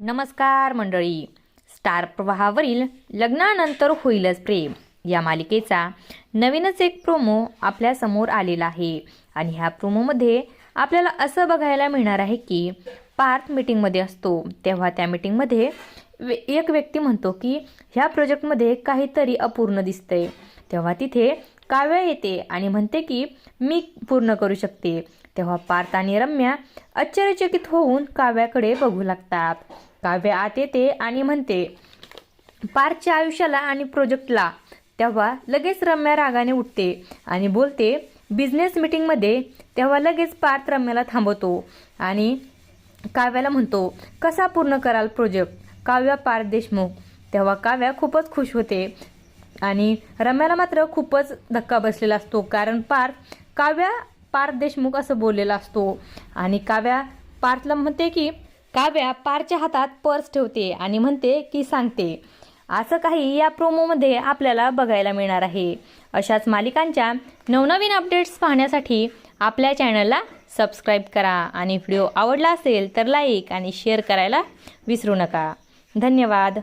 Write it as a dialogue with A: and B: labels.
A: नमस्कार मंडळी. स्टार प्रवाहावरील लग्नानंतर होईलच प्रेम या मालिकेचा नवीनच एक प्रोमो आपल्या समोर आलेला आहे आणि ह्या प्रोमोमध्ये आपल्याला असं बघायला मिळणार आहे की पार्थ मीटिंगमध्ये असतो तेव्हा त्या मीटिंगमध्ये एक व्यक्ती म्हणतो की ह्या प्रोजेक्टमध्ये काहीतरी अपूर्ण दिसतंय. तेव्हा तिथे काव्या येते आणि म्हणते की मी पूर्ण करू शकते. तेव्हा पार्थ आणि रम्या आश्चर्यचकित होऊन काव्याकडे बघू लागतात. काव्या आत येते आणि म्हणते पार्थच्या आयुष्याला आणि प्रोजेक्टला. तेव्हा लगेच रम्या रागाने उठते आणि बोलते बिझनेस मीटिंगमध्ये. तेव्हा लगेच पार्थ रम्याला थांबवतो आणि काव्याला म्हणतो कसा पूर्ण कराल प्रोजेक्ट काव्या पार्थ देशमुख. तेव्हा काव्या खूपच खुश होते आणि रम्याला मात्र खूपच धक्का बसलेला असतो कारण काव्या पार्थ देशमुख असं बोललेला असतो आणि काव्या पार्थला म्हणते की काव्या पार्थच्या हातात पर्स ठेवते आणि म्हणते की सांगते. असं काही या प्रोमोमध्ये आपल्याला बघायला मिळणार आहे. अशाच मालिकांच्या नवनवीन अपडेट्स पाहण्यासाठी आपल्या चॅनलला सबस्क्राईब करा आणि व्हिडिओ आवडला असेल तर लाईक आणि शेअर करायला विसरू नका. धन्यवाद.